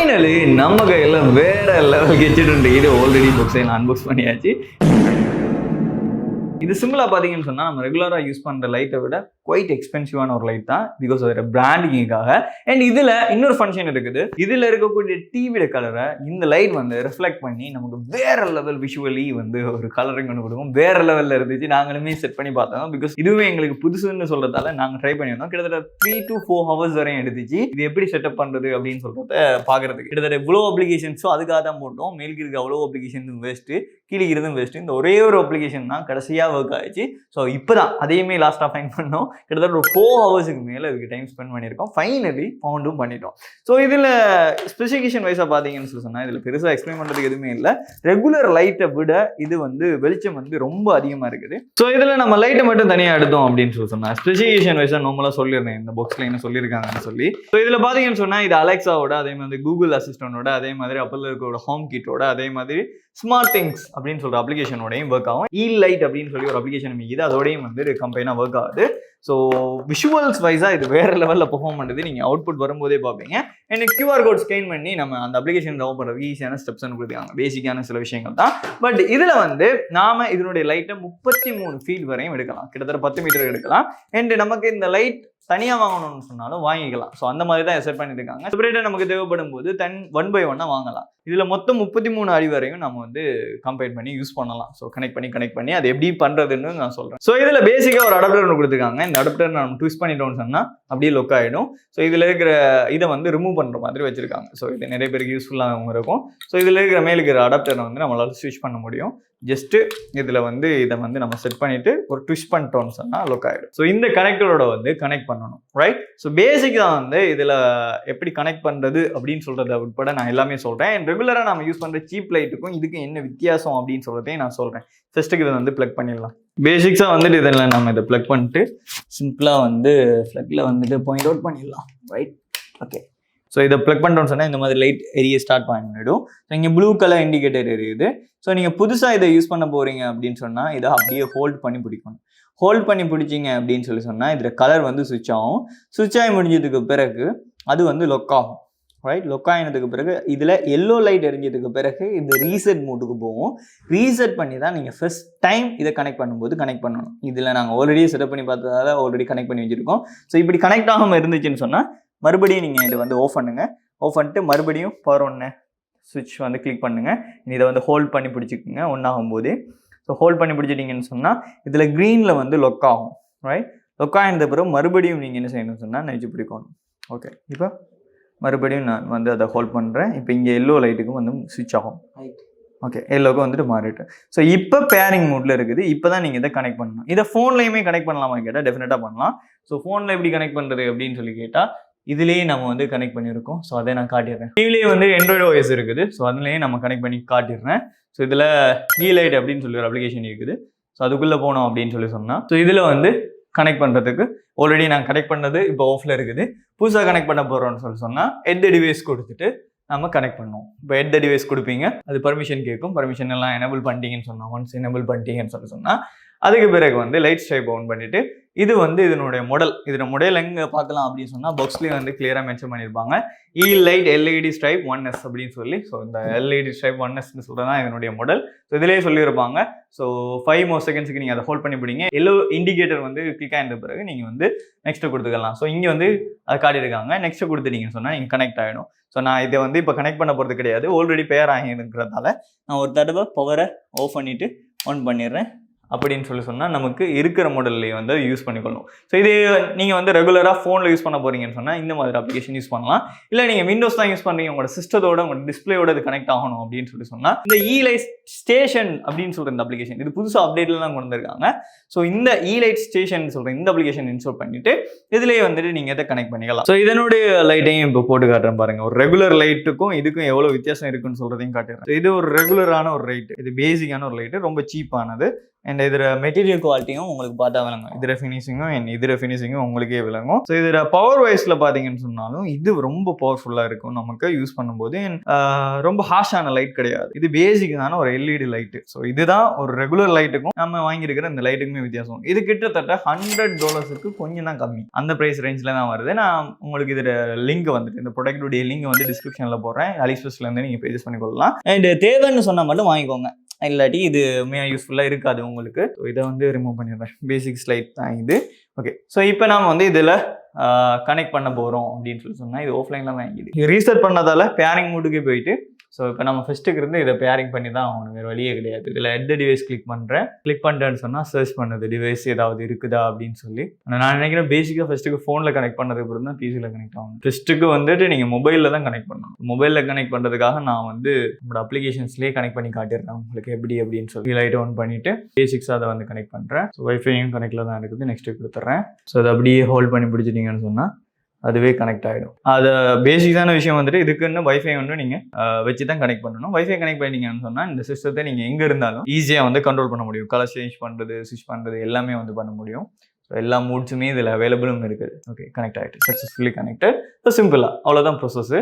Finally நம்ம கையில் வேற லெவல் கெச்சிட்டு இது ஆல்ரெடி புக்ஸை நான் அன்பாக்ஸ் பண்ணியாச்சு. இது சிம்பிளா பார்த்தீங்கன்னு சொன்னா நம்ம ரெகுலரா யூஸ் பண்ற லைட்டை விட குவைட் எக்ஸ்பென்சிவான ஒரு லைட் தான், பிகாஸ் அதோட பிராண்டிங்காக. அண்ட் இதுல இன்னொரு ஃபங்க்ஷன் இருக்குது. இதுல இருக்கக்கூடிய டிவியோட கலரை இந்த லைட் வந்து ரிஃப்ளெக்ட் பண்ணி நமக்கு வேற லெவல் விஷுவலி வந்து ஒரு கலரிங் ஒன்று கொடுக்கும். வேற லெவல்ல இருந்துச்சு. நாங்களுமே செட் பண்ணி பார்த்தோம், பிகாஸ் இதுவே எங்களுக்கு புதுசுன்னு சொல்றதால நாங்க ட்ரை பண்ணியிருந்தோம். கிட்டத்தட்ட 3 to 4 hours வரையும் எடுத்துச்சு இது எப்படி செட்டப் பண்றது அப்படின்னு சொல்றத பாக்குறதுக்கு. கிட்டத்தட்ட இவ்வளோ அப்ளிகேஷன்ஸோ அதுக்காக தான் போட்டோம். மேலுக்கு இருக்க அவ்வளோ அப்ளிகேஷன் வேஸ்ட்டு, கீழே இருந்தும் வேஸ்ட்டு. இந்த ஒரே ஒரு அப்ளிகேஷன் தான் கடைசியாக ஒர்க் ஆயிடுச்சு. ஸோ இப்போ தான் அதையுமே லாஸ்ட்டாக ஃபைன் பண்ணோம். கிட்டத்தட்ட ஒரு 4 hours மேலே இதுக்கு டைம் ஸ்பெண்ட் பண்ணியிருக்கோம். ஃபைனலி ஃபவுண்டும் பண்ணிட்டோம். ஸோ இதில் ஸ்பெசிஃபிகேஷன் வைஸாக பார்த்தீங்கன்னு சொல்லி சொன்னால் இதில் பெருசாக எக்ஸ்பிளைன் பண்ணுறதுக்கு எதுவுமே இல்லை. ரெகுலர் லைட்டை விட இது வந்து வெளிச்சம் வந்து ரொம்ப அதிகமாக இருக்குது. ஸோ இதில் நம்ம லைட்டை மட்டும் தனியாக எடுத்தோம் அப்படின்னு சொல்லி சொன்னால் ஸ்பெசிஃபிகேஷன் வைஸாக நார்மலாக சொல்லியிருந்தேன் இந்த பாக்ஸில் என்ன சொல்லியிருக்காங்கன்னு சொல்லி. ஸோ இதில் பார்த்தீங்கன்னு சொன்னால் இது அலெக்ஸாவோட, அதே மாதிரி கூகுள் அசிஸ்டண்டோட, அதே மாதிரி அப்போல இருக்கோட ஹோம் கிட்டோட, அதே மாதிரி ஸ்மார்ட் திங்ஸ் அப்படின்னு சொல்ற அப்ளிகேஷனோடையும் ஒர்க் ஆகும். லைட் அப்படின்னு சொல்லி ஒரு அப்ளிகேஷன் இருக்குது, அதோடையும் வந்து கம்பைனாக ஒர்க் ஆகுது. ஸோ விஷுவல்ஸ் வைஸாக இது வேற லெவலில் பெர்ஃபார்ம் பண்ணுறது நீங்கள் அவுட்புட் வரும்போதே பார்ப்பீங்க. எனக்கு கியூஆர் கோட் ஸ்கேன் பண்ணி நம்ம அந்த அப்ளிகேஷன் டவுன் பண்ணுறதுக்கு ஈஸியான ஸ்டெப்ஸ்னு கொடுத்துருக்காங்க. பேசிக்கான சில விஷயங்கள் தான். பட் இதில் வந்து நாம இதனுடைய லைட்டை 33 feet வரையும் எடுக்கலாம். கிட்டத்தட்ட 10 மீட்டர் எடுக்கலாம். அண்ட் நமக்கு இந்த லைட் தனியாக வாங்கணும்னு சொன்னாலும் வாங்கிக்கலாம். ஸோ அந்த மாதிரி தான் செட் பண்ணியிருக்காங்க. செப்பரேட்டாக நமக்கு தேவைப்படும் போது 1 by 1 வாங்கலாம். இதில் மொத்தம் 33 அடி வரையும் நம்ம வந்து கம்பைன் பண்ணி யூஸ் பண்ணலாம். ஸோ கனெக்ட் பண்ணி அது எப்படி பண்ணுறதுன்னு நான் சொல்கிறேன். ஸோ இதில் பேசிக்காக ஒரு அடாப்டர் ஒன்று கொடுத்துருக்காங்க. இந்த அடாப்டர் நம்ம ட்விஸ்ட் பண்ணிட்டோம்னு சொன்னால் அப்படியே லொக் ஆகிடும். ஸோ இதில் இருக்கிற இதை வந்து ரிமூவ் பண்ணுற மாதிரி வச்சிருக்காங்க. ஸோ இது நிறைய பேருக்கு யூஸ்ஃபுல்லாகவும் இருக்கும். ஸோ இதில் இருக்கிற மேலே இருக்கிற அடாப்டரை வந்து நம்மளால் ஸ்விட்ச் பண்ண முடியும். ஜஸ்ட்டு இதில் வந்து இதை வந்து நம்ம செட் பண்ணிவிட்டு ஒரு ட்விஸ்ட் பண்ணிட்டோம்னு சொன்னால் லொக் ஆகிடும். ஸோ இந்த கனெக்டரோட வந்து கனெக்ட் பண்ணணும், ரைட்? ஸோ பேசிக் தான் வந்து இதில் எப்படி கனெக்ட் பண்ணுறது அப்படின்னு சொல்கிறத உட்பட நான் எல்லாமே சொல்கிறேன். அண்ட் ரெகுலராக நம்ம யூஸ் பண்ணுற சீப் லைட்டுக்கும் இதுக்கு என்ன வித்தியாசம் அப்படின்னு சொல்கிறதையும் நான் சொல்கிறேன். ஃபஸ்ட்டுக்கு இதை வந்து ப்ளக் பண்ணிடலாம். பேசிக்ஸாக வந்துட்டு இதில் நம்ம இதை ப்ளக் பண்ணிட்டு சிம்பிளாக வந்து ப்ளக்கில் வந்துட்டு பாயிண்ட் அவுட் பண்ணிடலாம், ரைட்? ஓகே. ஸோ இதை ப்ளக் பண்ணுறோன்னு சொன்னால் இந்த மாதிரி லைட் எரிய ஸ்டார்ட் பண்ணிவிடும். ஸோ இங்கே ப்ளூ கலர் இண்டிகேட்டர் எரியுது. ஸோ நீங்கள் புதுசாக இதை யூஸ் பண்ண போகிறீங்க அப்படின்னு சொன்னால் இதை அப்படியே ஹோல்ட் பண்ணி பிடிக்கணும். ஹோல்ட் பண்ணி பிடிச்சிங்க அப்படின்னு சொல்லி சொன்னால் இதில் கலர் வந்து சுவிட்ச் ஆகும். சுவிட்ச் ஆகி முடிஞ்சதுக்கு பிறகு அது வந்து லொக் ஆகும், ரைட்? லொக் ஆகினதுக்கு பிறகு இதில் எல்லோ லைட் எரிஞ்சதுக்கு பிறகு இந்த ரீசெட் மோட்டுக்கு போகும். ரீசெட் பண்ணி தான் நீங்கள் ஃபர்ஸ்ட் டைம் இதை கனெக்ட் பண்ணும்போது கனெக்ட் பண்ணணும். இதில் நாங்கள் ஆல்ரெடி செட்டப் பண்ணி பார்த்ததால ஆல்ரெடி கனெக்ட் பண்ணி வச்சுருக்கோம். ஸோ இப்படி கனெக்ட் ஆகாமல் இருந்துச்சுன்னு சொன்னால் மறுபடியும் நீங்கள் இதை வந்து ஆஃப் பண்ணுங்கள். ஆஃப் பண்ணிட்டு மறுபடியும் பவர் 1 சுவிட்ச் வந்து கிளிக் பண்ணுங்கள். இதை வந்து ஹோல்ட் பண்ணி பிடிச்சிக்கோங்க ஒன்றாகும்போது. ஸோ ஹோல்ட் பண்ணி பிடிச்சிட்டிங்கன்னு சொன்னால் இதில் க்ரீனில் வந்து லொக் ஆகும், ரைட்? லொக் ஆகின பிறகு மறுபடியும் நீங்கள் என்ன செய்யணும்னு சொன்னால் நினச்சி பிடிக்கணும். ஓகே, இப்போ மறுபடியும் நான் வந்து அதை ஹோல்ட் பண்ணுறேன். இப்போ இங்கே எல்லோ லைட்டுக்கும் வந்து சுவிட்ச் ஆகும். ஓகே, எல்லோவுக்கு வந்துட்டு மாறிட்டு. ஸோ இப்போ பேரிங் மூடில் இருக்குது. இப்போ தான் நீங்கள் இதை கனெக்ட் பண்ணணும். இதை ஃபோன்லையுமே கனெக்ட் பண்ணலாமான்னு கேட்டால் டெஃபினட்டாக பண்ணலாம். ஸோ ஃபோனில் எப்படி கனெக்ட் பண்ணுறது அப்படின்னு சொல்லி கேட்டால் இதுலேயே நம்ம வந்து கனெக்ட் பண்ணியிருக்கோம். ஸோ அதை நான் காட்டிடுறேன். டிவிலேயே வந்து Android OS இருக்குது. ஸோ அதுலேயே நம்ம கனெக்ட் பண்ணி காட்டிடுறேன். ஸோ இதில் லைட் அப்படின்னு சொல்லி ஒரு அப்ளிகேஷன் இருக்குது. ஸோ அதுக்குள்ளே போனோம் அப்படின்னு சொல்லி சொன்னால் ஸோ இதில் வந்து கனெக்ட் பண்ணுறதுக்கு ஆல்ரெடி நான் கனெக்ட் பண்ணது இப்போ ஆஃபில் இருக்குது. புதுசாக கனெக்ட் பண்ண போகிறோம்னு சொல்லி சொன்னால் எட் டிவைஸ் கொடுத்துட்டு நம்ம கனெக்ட் பண்ணுவோம். இப்போ எட் டிவைஸ் கொடுப்பீங்க, அது பர்மிஷன் கேட்கும். பர்மிஷன் எல்லாம் எனபிள் பண்ணிட்டீங்கன்னு சொன்னால், ஒன்ஸ் எனபிள் பண்ணிட்டீங்கன்னு சொல்லி சொன்னால் அதுக்கு பிறகு வந்து லைட் ஸ்டைப் ஆன் பண்ணிவிட்டு இது வந்து இதனுடைய இதோட மாடல் எங்கே பார்க்கலாம் அப்படின்னு சொன்னால் பாக்ஸ்லேயே வந்து கிளியராக மென்ஷன் பண்ணியிருப்பாங்க. லைட் LED ஸ்ட்ரைப் 1S அப்படின்னு சொல்லி. ஸோ இந்த LED ஸ்ட்ரைப் 1Sன்னு சொல்கிறது தான் இதனுடைய மாடல். ஸோ இதிலேயே சொல்லியிருப்பாங்க. ஸோ 5 more செகண்ட்ஸுக்கு நீங்கள் அதை ஹோல்ட் பண்ணி பிடிங்க. எல்லோ இண்டிகேட்டர் வந்து கிளிக் ஆகிட்ட பிறகு நீங்கள் வந்து நெக்ஸ்ட்டு கொடுத்துக்கலாம். ஸோ இங்கே வந்து அதை காட்டியிருக்காங்க. நெக்ஸ்ட்டு கொடுத்துட்டீங்கன்னு சொன்னால் நீங்கள் கனெக்ட் ஆகிடும். ஸோ நான் இதை வந்து இப்போ கனெக்ட் பண்ண போகிறது கிடையாது, ஆல்ரெடி பேர் ஆகிருக்கிறதால நான் ஒரு தடவை பவரை ஆஃப் பண்ணிவிட்டு ஆன் பண்ணிடுறேன். அப்படின்னு சொல்லி சொன்னால் நமக்கு இருக்கிற மாடல்லையே வந்து யூஸ் பண்ணிக்கொள்ளணும். ஸோ இது நீங்கள் வந்து ரெகுலராக ஃபோனில் யூஸ் பண்ண போகிறீங்கன்னு சொன்னால் இந்த மாதிரி அப்ளிகேஷன் யூஸ் பண்ணலாம். இல்லை நீங்கள் விண்டோஸ் தான் யூஸ் பண்ணுறீங்க, உங்களோட சிஸ்டத்தோட உங்களோட டிஸ்பிளேயோட இது கனெக்ட் ஆகணும் அப்படின்னு சொல்லி சொன்னால் இந்த லைட் ஸ்டேஷன் அப்படின்னு சொல்கிற இந்த அப்ளிகேஷன் இது புதுசாக அப்டேட்டில் தான் கொண்டு வந்திருக்காங்க. ஸோ இந்த லைட் ஸ்டேஷன் சொல்கிற இந்த அப்ளிகேஷன் இன்ஸ்டால் பண்ணிவிட்டு இதுலேயே வந்துட்டு நீங்கள் இதை கனெக்ட் பண்ணிக்கலாம். ஸோ இதனுடைய லைட்டையும் இப்போ போட்டு காட்டுறேன் பாருங்கள். ஒரு ரெகுலர் லைட்டுக்கும் இதுக்கும் எவ்வளோ வித்தியாசம் இருக்குன்னு சொல்கிறதையும் காட்டுறேன். இது ஒரு ரெகுலரான ஒரு லைட்டு, இது பேசிக்கான ஒரு லைட்டு, ரொம்ப சீப்பானது. அண்ட் இதில் மெட்டீரியல் குவாலிட்டியும் உங்களுக்கு பார்த்தா விளங்கும். இதில் ஃபினிஷிங்கும் அண்ட் இதில் ஃபினிஷிங்கும் உங்களுக்கே விளங்கும். ஸோ இதில் பவர் வைஸில் பார்த்தீங்கன்னு சொன்னாலும் இது ரொம்ப பவர்ஃபுல்லாக இருக்கும் நமக்கு யூஸ் பண்ணும்போது. ரொம்ப ஹாஷான லைட் கிடையாது. இது பேசிக்கான ஒரு எல்இடி லைட்டு. ஸோ இதுதான் ஒரு ரெகுலர் லைட்டுக்கும் நம்ம வாங்கியிருக்கிற இந்த லைட்டுக்குமே வித்தியாசம். இது கிட்டத்தட்ட $100 கொஞ்சம் தான் கம்மி. அந்த ப்ரைஸ் ரேஞ்சில் தான் வருது. நான் உங்களுக்கு இதில் லிங்க் வந்துட்டு இந்த ப்ராடக்ட்டுடைய லிங்க் வந்து டிஸ்கிரிப்ஷனில் போடுறேன். அலிஎக்ஸ்பிரஸ்லேருந்து நீங்கள் பேஜஸ் பண்ணிக்கொள்ளலாம். அண்ட் தேவைன்னு சொன்னால் மட்டும் வாங்கிக்கோங்க, இல்லாட்டி இது உண்மையாக யூஸ்ஃபுல்லாக இருக்காது உங்களுக்கு. ஸோ இதை வந்து ரிமூவ் பண்ணிடுறேன். பேசிக் ஸ்லைட் தான் இது. ஓகே, ஸோ இப்போ நாம் வந்து இதில் கனெக்ட் பண்ண போகிறோம் அப்படின்னு சொன்னால் இது ஆஃப்லைனில் தான் இது ரீசெட் பண்ணதால் பேரிங் மூடுக்கே போயிட்டு. ஸோ இப்போ நம்ம ஃபஸ்ட்டுக்கு இருந்து இதை பேரிங் பண்ணி தான் ஆகணும், வேறு வழியே கிடையாது. இதில் எட் டிவைஸ் கிளிக் பண்ணிட்டேன்னு சொன்னால் சர்ச் பண்ணுது டிவைஸ் ஏதாவது இருக்குதா அப்படின்னு சொல்லி. நான் நினைக்கிறேன் பேசிக்காக ஃபஸ்ட்டுக்கு ஃபோனில் கனெக்ட் பண்ணதுக்கு அப்புறம் தான் பிசியில் கனெக்ட் ஆகணும். ஃபஸ்ட்டுக்கு வந்துட்டு நீங்கள் மொபைலில் தான் கனெக்ட் பண்ணணும். மொபைலில் கனெக்ட் பண்ணுறதுக்காக நான் வந்து நம்மளோட அப்ளிகேஷன்ஸ்லேயே கனெக்ட் பண்ணி காட்டிடுறேன் உங்களுக்கு எப்படி அப்படின்னு சொல்லி. லைட் ஆன் பண்ணிவிட்டு பேசிக்ஸாக அதை வந்து கனெக்ட் பண்ணுறேன். ஸோ வைஃபையும் கனெக்டில் தான் இருக்குது. நெக்ஸ்ட்டு கொடுத்துட்றேன். ஸோ அதை அப்படியே ஹோல்ட் பண்ணி பிடிச்சிட்டிங்கன்னு சொன்னால் அதுவே கனெக்ட் ஆகிடும். அது பேசிக்கான விஷயம் வந்துட்டு இதுக்குன்னு வைஃபை வந்து நீங்கள் வச்சு தான் கனெக்ட் பண்ணணும். வைஃபை கனெக்ட் பண்ணிட்டீங்கன்னு சொன்னால் இந்த சிஸ்டத்தை நீங்கள் எங்கே இருந்தாலும் ஈஸியாக வந்து கண்ட்ரோல் பண்ண முடியும். கலர் சேஞ்ச் பண்ணுறது, ஸ்விட்ச் பண்ணுறது எல்லாமே வந்து பண்ண முடியும். ஸோ எல்லா மூட்ஸுமே இதில் அவைலபிளும் இருக்குது. ஓகே, கனெக்ட் ஆகிட்டு சக்ஸஸ்ஃபுல்லி கனெக்டட். ஸோ சிம்பிளாக அவ்வளோதான் ப்ரொசஸ்.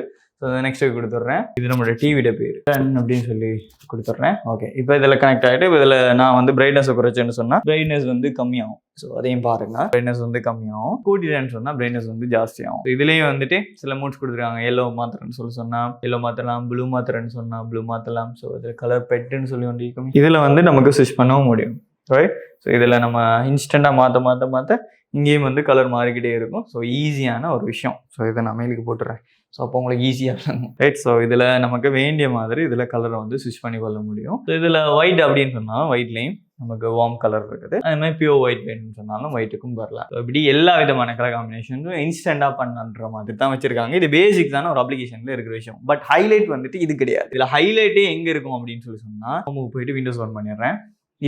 ஸோ நெக்ஸ்ட்டு கொடுத்துட்றேன். இது நம்மளோட டிவியோட பேர் அப்படின்னு சொல்லி கொடுத்துட்றேன். ஓகே, இப்போ இதில் கனெக்ட் ஆகிட்டு இப்போ இதில் நான் வந்து பிரைட்னஸை குறைச்சேன்னு சொன்னால் பிரைட்னஸ் வந்து கம்மியாகும். ஸோ அதையும் பாருங்கள், பிரைட்னஸ் வந்து கம்மியாகும். கூட்டிட்டேன்னு சொன்னால் பிரைட்னஸ் வந்து ஜாஸ்தியாகும். இதுலேயும் வந்துட்டு சில மூட்ஸ் கொடுத்துருக்காங்க. எல்லோ மாத்திரன்னு சொன்னால் எல்லோ மாற்றலாம், ப்ளூ மாத்திரன்னு சொன்னால் ப்ளூ மாற்றலாம். ஸோ இதில் கலர் பெட்டுன்னு சொல்லி ஒன்று இருக்கும். இதில் வந்து நமக்கு ஸ்விட்ச் பண்ணவும் முடியும். ரைட், ஸோ இதில் நம்ம இன்ஸ்டண்ட்டாக மாற்ற இங்கேயும் வந்து கலர் மாறிக்கிட்டே இருக்கும். ஸோ ஈஸியான ஒரு விஷயம். ஸோ இதை நான் மெயிலுக்கு போட்டுறேன். ஸோ அப்போ உங்களுக்கு ஈஸியாக இருக்கும். ரைட், ஸோ இதில் நமக்கு வேண்டிய மாதிரி இதில் கலரை வந்து ஸ்விட்ச் பண்ணி கொள்ள முடியும். ஸோ இதில் ஒயிட் அப்படின்னு சொன்னாலும் ஒயிட்லேயும் நமக்கு வார்ம் கலர் இருக்குது. அது மாதிரி பியூர் ஒயிட் வேணும்னு சொன்னாலும் ஒயிட்டுக்கும் வரலாம். ஸோ இப்படி எல்லா விதமான கலர் காம்பினேஷனும் இன்ஸ்டண்ட்டாக பண்ணுற மாதிரி தான் வச்சிருக்காங்க. இது பேசிக்ஸான ஒரு அப்ளிகேஷனில் இருக்கிற விஷயம். பட் ஹைலைட் வந்துட்டு இது கிடையாது. இதில் ஹைலைட்டே எங்கே இருக்கும் அப்படின்னு சொன்னால் நமக்கு போயிட்டு விண்டோஸ் ஆன் பண்ணிடுறேன்.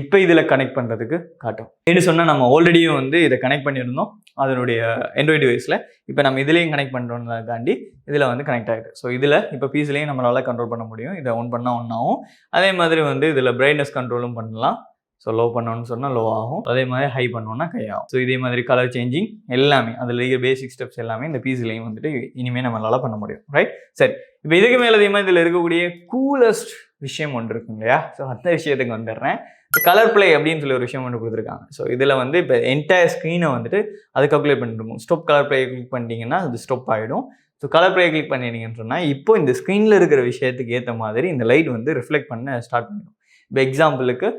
இப்போ இதில் கனெக்ட் பண்ணுறதுக்கு காட்டும். எப்படி சொன்னால் நம்ம ஆல்ரெடியும் வந்து இதை கனெக்ட் பண்ணியிருந்தோம் அதனுடைய ஆண்ட்ராய்டு டிவைஸில். இப்போ நம்ம இதுலேயும் கனெக்ட் பண்ணுறோம்னு தாண்டி இதில் வந்து கனெக்ட் ஆகிட்டு. ஸோ இதில் இப்போ பீஸ்லேயும் நம்மளால் கண்ட்ரோல் பண்ண முடியும். இதை ஆன் பண்ணால் ஒன் ஆகும். அதே மாதிரி வந்து இதில் பிரைட்னஸ் கண்ட்ரோலும் பண்ணலாம். ஸோ லோ பண்ணோன்னு சொன்னால் லோ ஆகும். அதே மாதிரி ஹை பண்ணோன்னா ஹை ஆகும். ஸோ இதே மாதிரி கலர் சேஞ்சிங் எல்லாமே அதில் இருக்கிற பேசிக் ஸ்டெப்ஸ் எல்லாமே இந்த பீஸ்லேயும் வந்துட்டு இனிமேல் நம்மளால் பண்ண முடியும். ரைட், சரி. இப்போ இதுக்கு மேலே அதே மாதிரி இதில் இருக்கக்கூடிய கூலஸ்ட் விஷயம் ஒன்று இருக்கும் இல்லையா? ஸோ அந்த விஷயத்துக்கு வந்துடுறேன். கலர் பிளே அப்படின்னு சொல்லி ஒரு விஷயம் ஒன்று கொடுத்துருக்காங்க. ஸோ இதில் வந்து இப்போ என்டையர் ஸ்க்ரீனை வந்துட்டு அது கால்குலேட் பண்ணிருக்கும். ஸ்டாப் கலர் பிளே கிளிக் பண்ணிட்டீங்கன்னா அது ஸ்டாப் ஆகிடும். ஸோ கலர் பிளே கிளிக் பண்ணிட்டீங்கன்னு சொன்னால் இப்போ இந்த ஸ்க்ரீனில் இருக்கிற விஷயத்துக்கு ஏற்ற மாதிரி இந்த லைட் வந்து ரிஃப்ளெக்ட் பண்ண ஸ்டார்ட் பண்ணிடும். இப்போ எக்ஸாம்பிளுக்கு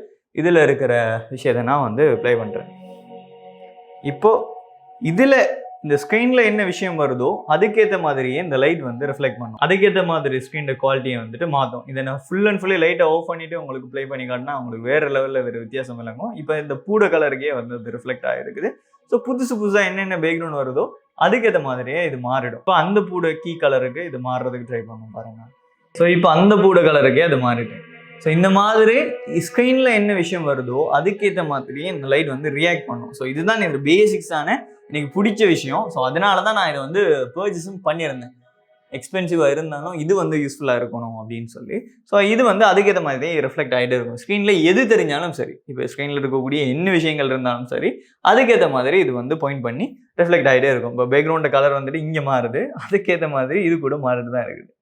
இதில் இருக்கிற விஷயத்தை நான் வந்து ப்ளே பண்ணுறேன். இப்போது இதில் இந்த ஸ்க்ரீனில் என்ன விஷயம் வருதோ அதுக்கேற்ற மாதிரியே இந்த லைட் வந்து ரிஃப்ளெக்ட் பண்ணும். அதுக்கேற்ற மாதிரி ஸ்க்ரீனோட குவாலிட்டியை வந்துட்டு மாற்றும். இதை நான் ஃபுல் அண்ட் ஃபுல்லி லைட்டை ஆஃப் பண்ணிவிட்டு உங்களுக்கு ப்ளே பண்ணி காட்டினா உங்களுக்கு வேறு லெவலில் வேறு வித்தியாசம் விளங்கும். இப்போ இந்த பூட கலருக்கே வந்து அது ரிஃப்ளெக்ட் ஆகிருக்குது. ஸோ புதுசாக என்னென்ன பேக்ரவுண்ட் வருதோ அதுக்கேற்ற மாதிரியே இது மாறிடும். இப்போ அந்த பூட கீ கலருக்கு இது மாறுறதுக்கு ட்ரை பண்ணும் பாருங்கள். ஸோ இப்போ அந்த பூட கலருக்கே அது மாறிட்டு. ஸோ இந்த மாதிரி ஸ்க்ரீனில் என்ன விஷயம் வருதோ அதுக்கேற்ற மாதிரியே இந்த லைட் வந்து ரியாக்ட் பண்ணும். ஸோ இதுதான் இந்த பேசிக்ஸான எனக்கு பிடிச்ச விஷயம். ஸோ அதனால தான் நான் இதை வந்து பர்ச்சேஸும் பண்ணியிருந்தேன். எக்ஸ்பென்சிவாக இருந்தாலும் இது வந்து யூஸ்ஃபுல்லாக இருக்கணும் அப்படின்னு சொல்லி. ஸோ இது வந்து அதுக்கேற்ற மாதிரி தான் ரிஃப்ளெக்ட் ஆகிட்டே இருக்கும். ஸ்க்ரீனில் எது தெரிஞ்சாலும் சரி, இப்போ ஸ்க்ரீனில் இருக்கக்கூடிய என்ன விஷயங்கள் இருந்தாலும் சரி அதுக்கேற்ற மாதிரி இது வந்து பாயிண்ட் பண்ணி ரிஃப்ளெக்ட் ஆகிட்டே இருக்கும். இப்போ பேக்ரவுண்ட் கலர் வந்துட்டு இங்கே மாறுது, அதுக்கேற்ற மாதிரி இது கூட மாறிட்டு தான் இருக்குது.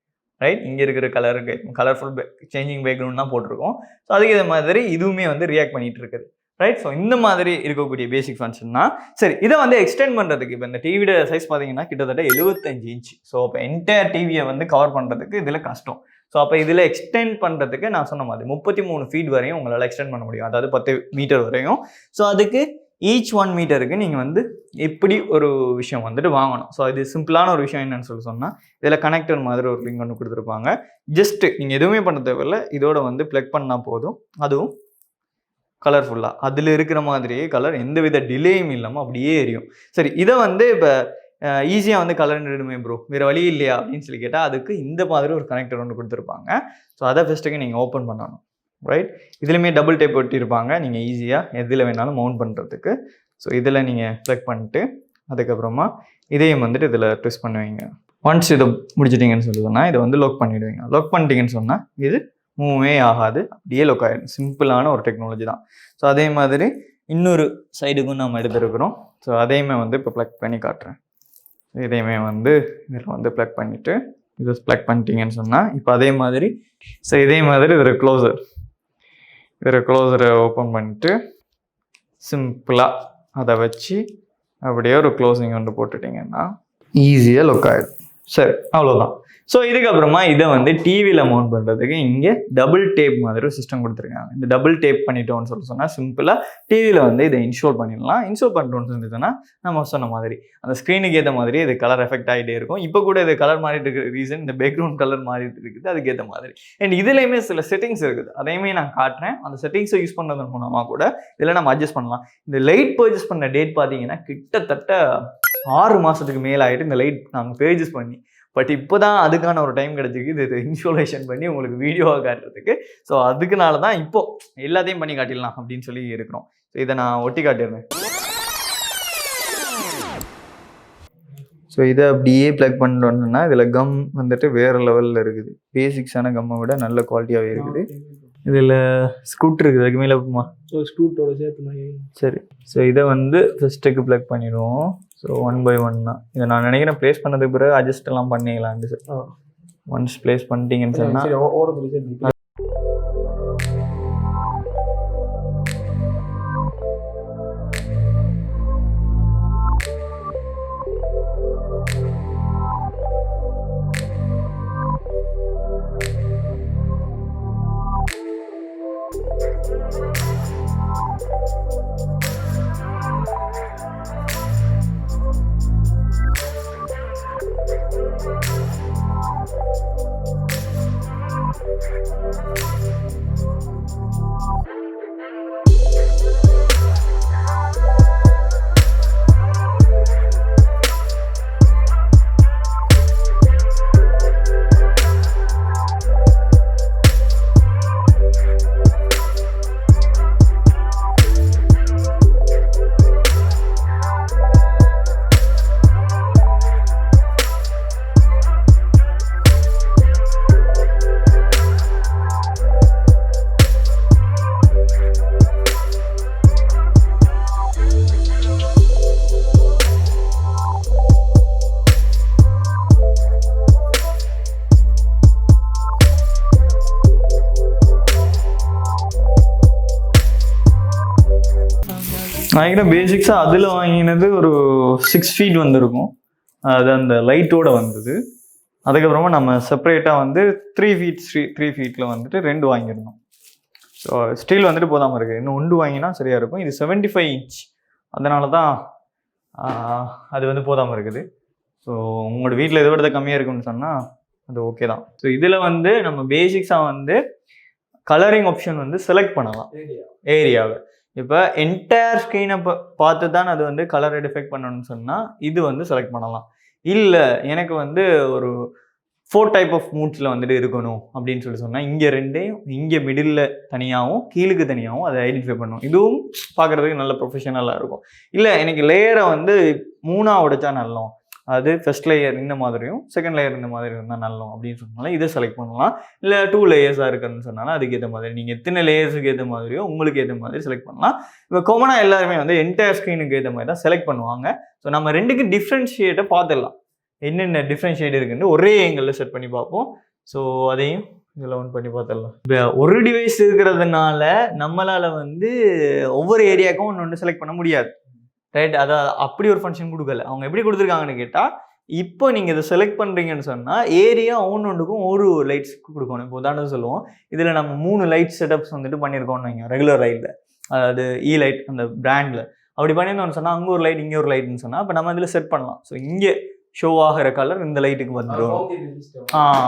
ரைட், இங்கே இருக்கிற கலருக்கு கலர்ஃபுல் சேஞ்சிங் பேக்ரவுண்ட் தான் போட்டிருக்கோம். ஸோ அதுக்கேற்ற மாதிரி இதுவுமே வந்து ரியாக்ட் பண்ணிகிட்டு இருக்குது. ரைட், ஸோ இந்த மாதிரி இருக்கக்கூடிய பேசிக் ஃபங்க்ஷன் தான். சரி, இதை வந்து எக்ஸ்டெண்ட் பண்ணுறதுக்கு இப்போ இந்த டிவியோட சைஸ் பார்த்தீங்கன்னா கிட்டத்தட்ட 75 இன்ச். ஸோ அப்போ என்டையர் டிவியை வந்து கவர் பண்ணுறதுக்கு இதில் கஷ்டம். ஸோ அப்போ இதில் எக்ஸ்டெண்ட் பண்ணுறதுக்கு நான் சொன்ன மாதிரி 33 ஃபீட் வரையும் உங்களால் எக்ஸ்டெண்ட் பண்ண முடியும். அதாவது 10 மீட்டர் வரையும். ஸோ அதுக்கு ஈச் 1 மீட்டருக்கு நீங்கள் வந்து இப்படி ஒரு விஷயம் வந்துட்டு வாங்கணும். ஸோ இது சிம்பிளான ஒரு விஷயம் என்னன்னு சொன்னால் இதில் கனெக்டர் மாதிரி ஒரு லிங்க் ஒன்று கொடுத்துருப்பாங்க. ஜஸ்ட்டு நீங்கள் எதுவுமே பண்ண தேவையில்லை, இதோட வந்து ப்ளக் பண்ணால் போதும். அதுவும் கலர்ஃபுல்லாக அதில் இருக்கிற மாதிரியே கலர் எந்தவித டிலேயும் இல்லாமல் அப்படியே எரியும். சரி, இதை வந்து இப்போ ஈஸியாக வந்து கலர் நிடுமே ப்ரோ, வேறு வழி இல்லையா அப்படின்னு சொல்லி கேட்டால் அதுக்கு இந்த மாதிரி ஒரு கனெக்டர் ஒன்று கொடுத்துருப்பாங்க. ஸோ அதை ஃபஸ்ட்டுக்கு நீங்கள் ஓப்பன் பண்ணணும். ரைட், இதுலையுமே டபுள் டேப் ஒட்டியிருப்பாங்க. நீங்கள் ஈஸியாக எதில் வேணாலும் மவுண்ட் பண்ணுறதுக்கு. ஸோ இதில் நீங்கள் ப்ளக் பண்ணிட்டு அதுக்கப்புறமா இதையும் வந்துட்டு இதில் ட்விஸ்ட் பண்ணுவீங்க. ஒன்ஸ் இதை முடிச்சிட்டிங்கன்னு சொல்லி சொன்னால் இதை வந்து லாக் பண்ணிவிடுவீங்க. லாக் பண்ணிட்டீங்கன்னு சொன்னால் இது மூவே ஆகாது, அப்படியே லொக் ஆகிடும். சிம்பிளான ஒரு டெக்னாலஜி தான். ஸோ அதே மாதிரி இன்னொரு சைடுக்கும் நம்ம எடுத்துருக்குறோம். ஸோ அதையுமே வந்து இப்போ ப்ளக் பண்ணி காட்டுறேன். இதையுமே வந்து இதில் வந்து ப்ளக் பண்ணிவிட்டு இதை ப்ளக் பண்ணிட்டீங்கன்னு சொன்னால் இப்போ அதே மாதிரி ஸோ இதே மாதிரி இதில் க்ளோஸரை ஓப்பன் பண்ணிட்டு சிம்பிளாக அதை வச்சு அப்படியே ஒரு க்ளோசிங் வந்து போட்டுட்டிங்கன்னா ஈஸியாக லொக் ஆகிடும். சரி, அவ்வளோதான். ஸோ இதுக்கப்புறமா இதை வந்து டிவியில் மவுண்ட் பண்ணுறதுக்கு இங்கே டபுள் டேப் மாதிரி ஒரு சிஸ்டம் கொடுத்துருக்காங்க. இந்த டபுள் டேப் பண்ணிட்டோம்னு சொன்னால் சிம்பிளாக டிவியில் வந்து இதை இன்ஸ்டால் பண்ணிடலாம். இன்ஸ்டால் பண்ணிட்டோம்னு சொல்லிட்டுனா நம்ம சொன்ன மாதிரி அந்த ஸ்க்ரீனுக்கு ஏற்ற மாதிரி இது கலர் எஃபெக்ட் ஆகிட்டே இருக்கும். இப்போ கூட இது கலர் மாறிட்டு இருக்கிற ரீசன் இந்த பேக்ரவுண்ட் கலர் மாறிட்டு இருக்குது, அதுக்கேற்ற மாதிரி. அண்ட் இதுலேயுமே சில செட்டிங்ஸ் இருக்குது, அதையுமே நான் காட்டுறேன். அந்த செட்டிங்ஸை யூஸ் பண்ணுறது மூலமாக கூட இதில் நம்ம அட்ஜஸ்ட் பண்ணலாம். இந்த லைட் பர்ச்சேஸ் பண்ண டேட் பார்த்தீங்கன்னா கிட்டத்தட்ட 6 மாதத்துக்கு மேலே ஆகிட்டு இந்த லைட் நாங்கள் பர்ச்சேஸ் பண்ணி. பட் இப்போ தான் அதுக்கான ஒரு டைம் கிடச்சிருக்கு இது இன்ஸ்டாலேஷன் பண்ணி உங்களுக்கு வீடியோவாக காட்டுறதுக்கு. ஸோ அதுக்குனால தான் இப்போது எல்லாத்தையும் பண்ணி காட்டிடலாம் அப்படின்னு சொல்லி இருக்கிறோம். ஸோ இதை நான் ஒட்டி காட்டிடுறேன். ஸோ இதை அப்படியே ப்ளக் பண்ணிட்டோம்னா இதில் கம் வந்துட்டு வேறு லெவலில் இருக்குது. பேசிக்ஸான கம்மை விட நல்ல குவாலிட்டியாகவே இருக்குது. இதில் ஸ்க்ரூட் இருக்குது, அதுக்கு மேலே இருக்குமா? ஸோ ஸ்க்ரூட்டோட சேர்த்து. சரி, ஸோ இதை வந்து ஃபஸ்ட்டுக்கு ப்ளக் பண்ணிடுவோம். ஸோ 1 by 1 தான். இதை நான் நினைக்கிறேன் ப்ளேஸ் பண்ணதுக்கு பிறகு அட்ஜஸ்ட் எல்லாம் பண்ணிக்கலான்ட்டு. சார் ஒன்ஸ் ப்ளேஸ் பண்ணிட்டீங்கன்னு சொன்னால் நினைக்கிறேன் பேசிக்ஸாக அதில் வாங்கினது ஒரு 6 feet வந்துருக்கும். அது அந்த லைட்டோடு வந்தது. அதுக்கப்புறமா நம்ம செப்பரேட்டாக வந்து 3 feet வந்துட்டு 2 வாங்கியிருந்தோம். ஸோ ஸ்டீல் வந்துட்டு போதாமல் இருக்குது. இன்னும் 1 வாங்கினா சரியாக இருக்கும். இது 75 inch, அதனால தான் அது வந்து போதாமல் இருக்குது. ஸோ உங்களோட வீட்டில் இதை விட கம்மியாக இருக்குன்னு சொன்னால் அது ஓகே தான். ஸோ இதில் வந்து நம்ம பேசிக்ஸாக வந்து கலரிங் ஆப்ஷன் வந்து செலக்ட் பண்ணலாம் ஏரியாவை. இப்போ என்டையர் ஸ்க்ரீனை பார்த்து தான் அது வந்து கலரை டிஃபெக்ட் பண்ணணும்னு சொன்னால் இது வந்து செலக்ட் பண்ணலாம். இல்லை எனக்கு வந்து ஒரு 4 type of மூட்ஸில் வந்துட்டு இருக்கணும் அப்படின்னு சொன்னால் இங்கே 2, இங்கே மிடில் தனியாகவும் கீழுக்கு தனியாகவும் அதை ஐடென்டிஃபை பண்ணும். இதுவும் பார்க்குறதுக்கு நல்ல ப்ரொஃபஷனலாக இருக்கும். இல்லை எனக்கு லேயரை வந்து 3ஆக உடைச்சா நல்லோம், அது ஃபர்ஸ்ட் லேயர் இந்த மாதிரியும் செகண்ட் லேயர் இந்த மாதிரி இருந்தால் நல்லோம் அப்படின்னு சொன்னாலும் இதை செலக்ட் பண்ணலாம். இல்லை 2 லேயர்ஸாக இருக்குன்னு சொன்னாலும் அதுக்கேற்ற மாதிரி நீங்கள் எத்தனை லேயர்ஸுக்கு ஏற்ற மாதிரியோ உங்களுக்கு ஏற்ற மாதிரி செலக்ட் பண்ணலாம். இப்போ காமனாக எல்லாருமே வந்து என்டையர் ஸ்க்ரீனுக்கு ஏற்ற மாதிரி தான் செலக்ட் பண்ணுவாங்க. ஸோ நம்ம 2க்கு டிஃப்ரென்ஷியேட்டை பார்த்துடலாம், என்னென்ன டிஃப்ரென்ஷியேட் இருக்குன்னு ஒரே ஏங்கிளில் செட் பண்ணி பார்ப்போம். ஸோ அதையும் இதில் ஒன் பண்ணி பார்த்துடலாம். இப்போ ஒரு டிவைஸ் இருக்கிறதுனால நம்மளால் வந்து ஒவ்வொரு ஏரியாவுக்கும் ஒன்று செலக்ட் பண்ண முடியாது, ரைட்? அதை அப்படி ஒரு ஃபங்க்ஷன் கொடுக்கல. அவங்க எப்படி கொடுத்துருக்காங்கன்னு கேட்டால், இப்போ நீங்கள் இதை செலக்ட் பண்ணுறீங்கன்னு சொன்னால் ஏரியா ஒன்றுக்கும் ஒரு லைட்ஸ் கொடுக்கணும். இப்போ உதாரணம் சொல்லுவோம், இதில் நம்ம 3 லைட் செட்டப்ஸ் வந்துட்டு பண்ணியிருக்கோம்னு வைங்க ரெகுலர் லைட்டில், அதாவது இ லைட் அந்த பிராண்டில். அப்படி பண்ணியிருந்தோம்னு சொன்னால் அங்கே ஒரு லைட் இங்கே ஒரு லைட்னு சொன்னால் அப்போ நம்ம இதில் செட் பண்ணலாம். ஸோ இங்கே ஷோ ஆகிற கலர் இந்த லைட்டுக்கு வந்துடும்.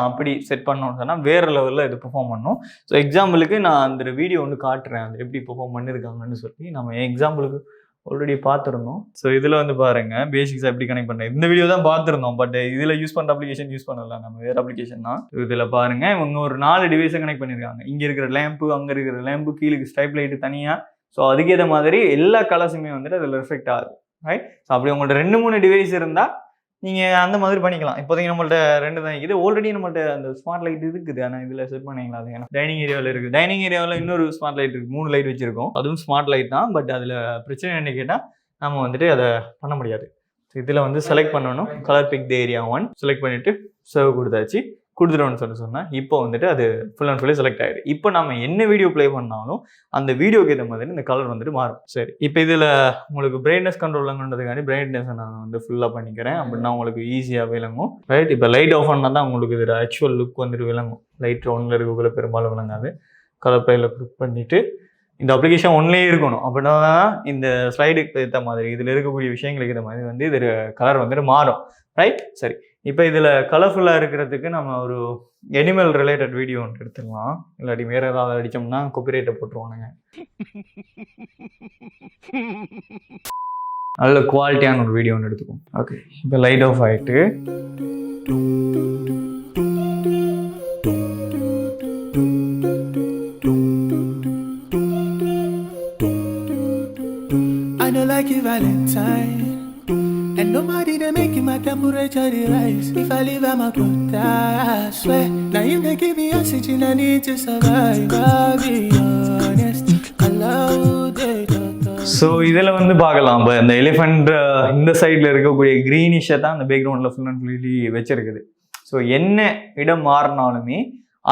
அப்படி செட் பண்ணோம்னு சொன்னால் வேறு லெவலில் இது பெர்ஃபார்ம் பண்ணும். ஸோ எக்ஸாம்பிளுக்கு நான் அந்த வீடியோ ஒன்று காட்டுறேன், அது எப்படி பெர்ஃபார்ம் பண்ணியிருக்காங்கன்னு சொல்லி. நம்ம எக்ஸாம்பிளுக்கு ஆல்ரெடி பார்த்துருந்தோம். ஸோ இதில் வந்து பாருங்கள் பேசிக்ஸாக எப்படி கனெக்ட் பண்ணுறேன். இந்த வீடியோ தான் பார்த்துருந்தோம், பட் இதில் யூஸ் பண்ணுற அப்ளிகேஷன் யூஸ் பண்ணல, நம்ம வேறு அப்ளிகேஷன் தான். இதில் பாருங்கள் இவங்க ஒரு 4 டிவைஸை கனெக்ட் பண்ணியிருக்காங்க. இங்கே இருக்கிற லேம்பு, அங்கே இருக்கிற லேம்பு, கீழே ஸ்ட்ரைப் லைட்டு தனியாக. ஸோ அதுக்கேற்ற மாதிரி எல்லா கலர்ஸுமே வந்துட்டு அதில் ரிஃப்ளெக்ட் ஆகுது, ரைட்? ஸோ அப்படி உங்கள்கிட்ட 2-3 டிவைஸ் இருந்தால் நீங்கள் அந்த மாதிரி பண்ணிக்கலாம். இப்போதைக்கு நம்மள்ட்ட 2 தான் இருக்குது. ஆல்ரெடி நம்மள்ட்ட அந்த ஸ்மார்ட் லைட் இருக்குது. ஆனால் இதில் செட் பண்ணிங்களா அது ஏன்னா டைனிங் ஏரியாவில் இருக்குது. டைனிங் ஏரியாவில் இன்னொரு ஸ்மார்ட் லைட் இருக்குது. 3 லைட் வச்சுருக்கோம். அதுவும் ஸ்மார்ட் லைட் தான். பட் அதில் பிரச்சனை என்ன கேட்டால் நம்ம வந்துட்டு அதை பண்ண முடியாது. இதில் வந்து செலக்ட் பண்ணணும். Colour pick the area 1 select பண்ணிவிட்டு சர்வ் கொடுத்தாச்சு. கொடுத்துட்டோன்னு சொன்னேன். இப்போ வந்துட்டு அது ஃபுல் அண்ட் ஃபுல்லி செலக்ட் ஆகிடுது. இப்போ நம்ம என்ன வீடியோ ப்ளே பண்ணாலும் அந்த வீடியோக்கு ஏற்ற மாதிரி இந்த கலர் வந்துட்டு மாறும். சரி, இப்போ இதில் உங்களுக்கு பிரைட்னஸ் கண்ட்ரோலுங்கிறதுக்காண்டி பிரைட்னஸை நான் வந்து ஃபுல்லாக பண்ணிக்கிறேன். அப்படின்னா உங்களுக்கு ஈஸியாக விளங்கும். ரைட், இப்போ லைட் ஆஃப் பண்ணால் தான் உங்களுக்கு இதில் ஆக்சுவல் லுக் வந்துட்டு விளங்கும். லைட் ஒன்றில் இருக்கக்குள்ள பெரும்பாலும் விளங்காது. கலர் ப்ளேயில் கிளிக் பண்ணிவிட்டு இந்த அப்ளிகேஷன் ஒன்லேயே இருக்கணும். அப்படின்னா தான் இந்த ஸ்லைடுக்கு ஏற்ற மாதிரி இதில் இருக்கக்கூடிய விஷயங்களுக்கு ஏற்ற மாதிரி வந்து இது கலர் வந்துட்டு மாறும். ரைட், சரி. இப்போ இதில் கலர்ஃபுல்லாக இருக்கிறதுக்கு நம்ம ஒரு அனிமல் ரிலேட்டட் வீடியோ ஒன்று எடுத்துக்கலாம். இல்லாட்டி வேறு ஏதாவது அடித்தோம்னா காப்பிரைட்டை போட்டுருவானுங்க. நல்ல குவாலிட்டியான ஒரு வீடியோ ஒன்று எடுத்துக்கும். ஓகே, இப்போ லைட் ஆஃப் ஆகிட்டு and nobody they make my temperature rise. If I leave, I'm a good die, I swear. Now you can give me oxygen, I need to survive. I'll be honest, I love it. So இதில் வந்து பார்க்கலாம். இப்போ இந்த elephant இந்த சைடில் இருக்கக்கூடிய க்ரீனிஷை தான் அந்த பேக்ரவுண்டில் ஃபுல் அண்ட் ஃபுல்லி வச்சிருக்குது. ஸோ என்ன இடம் மாறினாலுமே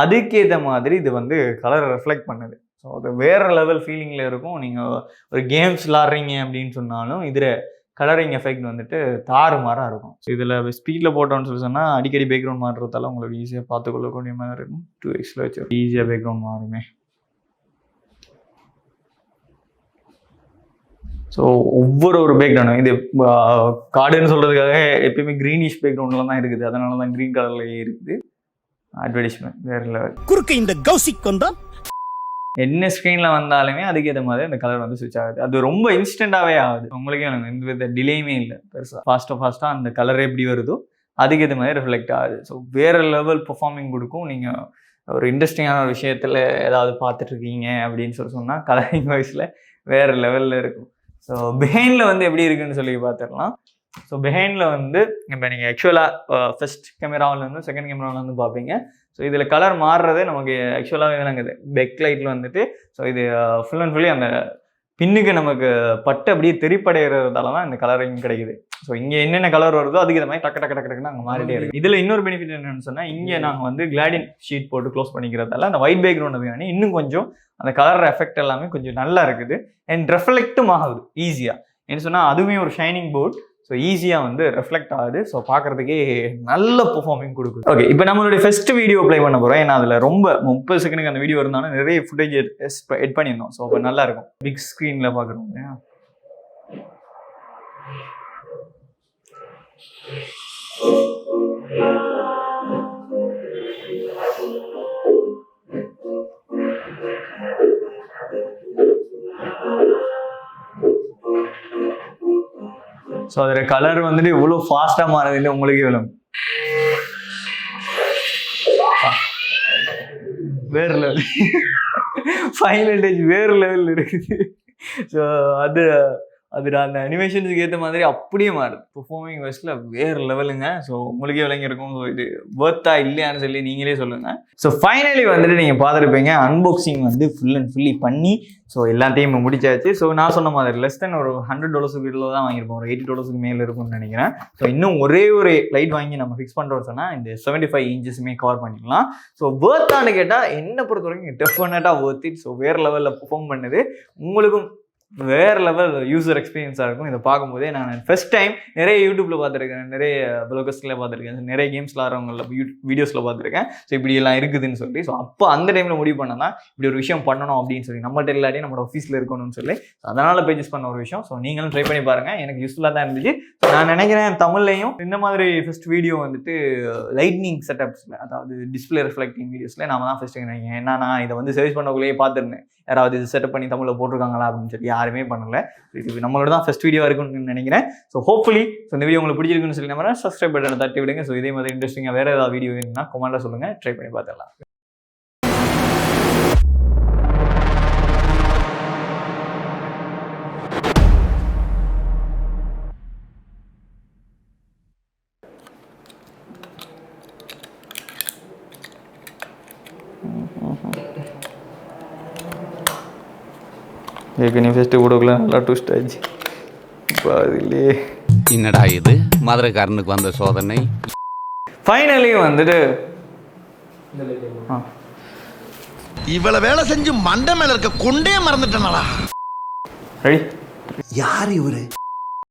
அதுக்கேற்ற மாதிரி இது வந்து கலரை ரெஃப்ளெக்ட் பண்ணுது. ஸோ அது வேறு லெவல் ஃபீலிங்கில் இருக்கும். நீங்கள் ஒரு கேம்ஸ் விளாட்றீங்க அப்படின்னு சொன்னாலும் இதில் கலரிங் எஃபெக்ட் வந்துட்டு தாறுமாறாக இருக்கும். இதில் ஸ்பீடில் போட்டோன்னு சொல்லி சொன்னால் அடிக்கடி பேக்ரவுண்ட் மாறுறதால உங்களுக்கு ஈஸியாக பார்த்துக்கொள்ளக்கூடிய மாதிரி இருக்கும். 2xல வச்சு ஈஸியாக பேக்ரவுண்ட் மாறுமே. ஸோ ஒவ்வொரு பேக்ரவுண்டும் இது கார்டுன்னு சொல்கிறதுக்காக எப்பயுமே க்ரீனிஷ் பேக்ரவுண்டில் தான் இருக்குது. அதனால தான் க்ரீன் கலர்லேயே இருக்குது. அட்வர்டைஸ்மெண்ட் வேறு லெவல். குறுக்க இந்த கௌசிக் வந்தால் என்ன ஸ்க்ரீனில் வந்தாலுமே அதுக்கேற்ற மாதிரி அந்த கலர் வந்து ஸ்விட்ச் ஆகுது. அது ரொம்ப இன்ஸ்டண்ட்டாகவே ஆகுது. உங்களுக்கே எந்த வித டிலேயுமே இல்லை. பெருசாக ஃபாஸ்ட்டாக அந்த கலர் எப்படி வருதோ அதுக்கேற்ற மாதிரி ரிஃப்ளெக்ட் ஆகுது. ஸோ வேறு லெவல் பர்ஃபார்மிங் கொடுக்கும். நீங்கள் ஒரு இன்ட்ரெஸ்டிங்கான ஒரு விஷயத்தில் ஏதாவது பார்த்துட்ருக்கீங்க அப்படின்னு சொன்னால் கலரிங் வைஸில் வேறு லெவலில் இருக்கும். ஸோ பிஹைண்டில் வந்து எப்படி இருக்குன்னு சொல்லி பார்த்துடலாம். ஸோ பிஹைண்டில் வந்து இப்போ நீங்கள் ஆக்சுவலாக ஃபர்ஸ்ட் கேமராவிலேருந்து செகண்ட் கேமராவில் வந்து பார்ப்பீங்க. ஸோ இதில் கலர் மாறுறதே நமக்கு ஆக்சுவலாகவே விளங்குது. பெக் லைட்டில் வந்துட்டு ஸோ இது ஃபுல் அண்ட் ஃபுல்லி அந்த பின்னுக்கு நமக்கு பட்டு அப்படியே தெரிப்படைகிறதால தான் இந்த கலரிங் கிடைக்குது. ஸோ இங்கே என்னென்ன கலர் வருதோ அதுக்கு இந்த மாதிரி டக்கு டக்குன்னு அங்கே மாறிட்டே இருக்குது. இதில் இன்னொரு பெனிஃபிட் என்னென்னு சொன்னால் இங்கே நாங்கள் வந்து கிளாடின் ஷீட் போட்டு க்ளோஸ் பண்ணிக்கிறதால அந்த ஒயிட் பேக்ரவுண்ட் இன்னும் கொஞ்சம் அந்த கலர் எஃபெக்ட் எல்லாமே கொஞ்சம் நல்லா இருக்குது. அண்ட் ரெஃப்ளெக்டும் ஆகுது ஈஸியாக. என்ன சொன்னால் அதுவுமே ஒரு ஷைனிங் போர்ட். ஸோ ஈஸியாக வந்து ரெஃப்ளெக்ட் ஆகுது. ஸோ பார்க்குறதுக்கே நல்ல பர்ஃபார்மிங் கொடுக்குது. ஓகே, இப்போ நம்மளுடைய ஃபர்ஸ்ட் வீடியோ ப்ளே பண்ண போகிறோம். ஏன்னா அதில் ரொம்ப 30 செகண்டுக்கு அந்த வீடியோ இருந்தாலும் நிறைய ஃபுட்டேஜ் எட் பண்ணியிருந்தோம். ஸோ அப்போ நல்லாயிருக்கும் பிக் ஸ்க்ரீனில் பார்க்குறோம் இல்லையா. ஸோ அதில் கலர் வந்துட்டு இவ்வளோ ஃபாஸ்ட்டாக மாறுது இல்லை உங்களுக்கே விளங்கும். வேறு லெவல் ஃபைனல் டேஜ் வேறு லெவலில் இருக்குது. ஸோ அது அந்த அனிமேஷன்ஸுக்கு ஏற்ற மாதிரி அப்படியே மாறுது. பெர்ஃபார்மிங் வைஸில் வேறு லெவலுங்க. ஸோ உங்களுக்கே விளங்கியிருக்கும். ஸோ இது ஒர்த்தா இல்லையான்னு சொல்லி நீங்களே சொல்லுங்கள். ஸோ ஃபைனலி வந்துட்டு நீங்கள் பார்த்துருப்பீங்க அன்பாக்சிங் வந்து ஃபுல் அண்ட் ஃபுல்லி பண்ணி ஸோ எல்லாத்தையும் முடிச்சாச்சு. ஸோ நான் சொன்ன மாதிரி லெஸ் தென் ஒரு $100 வீட்டில் தான் வாங்கியிருப்போம். ஒரு $80 மேலே இருக்கும்னு நினைக்கிறேன். ஸோ இன்னும் ஒரே ஒரு லைட் வாங்கி நம்ம ஃபிக்ஸ் பண்ணுறோம் சொன்னால் இந்த 75 இன்ச்சஸுமே கவர் பண்ணிக்கலாம். ஸோ ஒர்த்தான்னு கேட்டால் என்னை பொறுத்த வரைக்கும் டெஃபினட்டாக ஒர்த் இட். ஸோ வேறு லெவலில் பெர்ஃபார்ம் பண்ணுது. உங்களுக்கும் வேறு லெவல் யூசர் எக்ஸ்பீரியன்ஸாக இருக்கும். இதை பார்க்கும்போதே நான் ஃபர்ஸ்ட் டைம் நிறைய யூடியூப்பில் பார்த்துருக்கேன், நிறைய ப்ளாகர்ஸில் பார்த்துருக்கேன், நிறைய கேம்ஸ் விளாட்றவங்கள வீடியோஸில் பார்த்துருக்கேன். ஸோ இப்படி எல்லாம் இருக்குதுன்னு சொல்லி ஸோ அப்போ அந்த டைமில் முடிவு பண்ணனா இப்படி ஒரு விஷயம் பண்ணணும் அப்படின்னு சொல்லி நம்மகிட்ட இல்லாட்டி நம்மளோட ஆஃபீஸில் இருக்கணும்னு சொல்லி அதனால் பேஜஸ் பண்ண ஒரு விஷயம். ஸோ நீங்களும் ட்ரை பண்ணி பாருங்கள். எனக்கு யூஸ்ஃபுல்லாக தான் இருந்துச்சு. நான் நினைக்கிறேன் தமிழ்லையும் இந்த மாதிரி ஃபர்ஸ்ட் வீடியோ வந்துட்டு லைட்னிங் செட்டப்ஸில், அதாவது டிஸ்பிளே ரிஃப்ளெக்டிங் வீடியோஸில் நாம தான் ஃபர்ஸ்ட் நினைக்கிறேன். ஏன்னா நான் இதை வந்து சர்ச் பண்ணக்குள்ளேயே பார்த்துருந்தேன் யாராவது இது செட்டப் பண்ணி தமிழில் போட்டிருக்காங்களா அப்படின்னு சொல்லி. யாருமே பண்ணல. இது நம்மளோட தான் ஃபர்ஸ்ட் வீடியோ இருக்குன்னு நினைக்கிறேன். ஸோ ஹோப்ஃபுல்லி இந்த வீடியோ உங்களுக்கு பிடிச்சிருக்குன்னு சொல்லி நம்ம சப்ஸ்கிரைப் பட்டனை தட்டி விடுங்க. ஸோ இதே மாதிரி இன்ட்ரெஸ்டிங்காக வேறு ஏதாவது வீடியோ வேணும்னா கமெண்ட்டில் சொல்லுங்கள், ட்ரை பண்ணி பார்த்துடலாம். ஏற்கனவே ஃபஸ்ட்டு கொடுக்கல நல்லா ட்விஸ்ட் ஆச்சு. இப்போ அது இல்லையே. என்னடா இது மதுரைக்காரனுக்கு வந்த சோதனை. ஃபைனலி வந்துட்டு இவ்வளவு வேலை செஞ்சு மண்டை மேல இருக்க கொண்டே மறந்துட்டேனடா. ரெடி. யார் இவரு?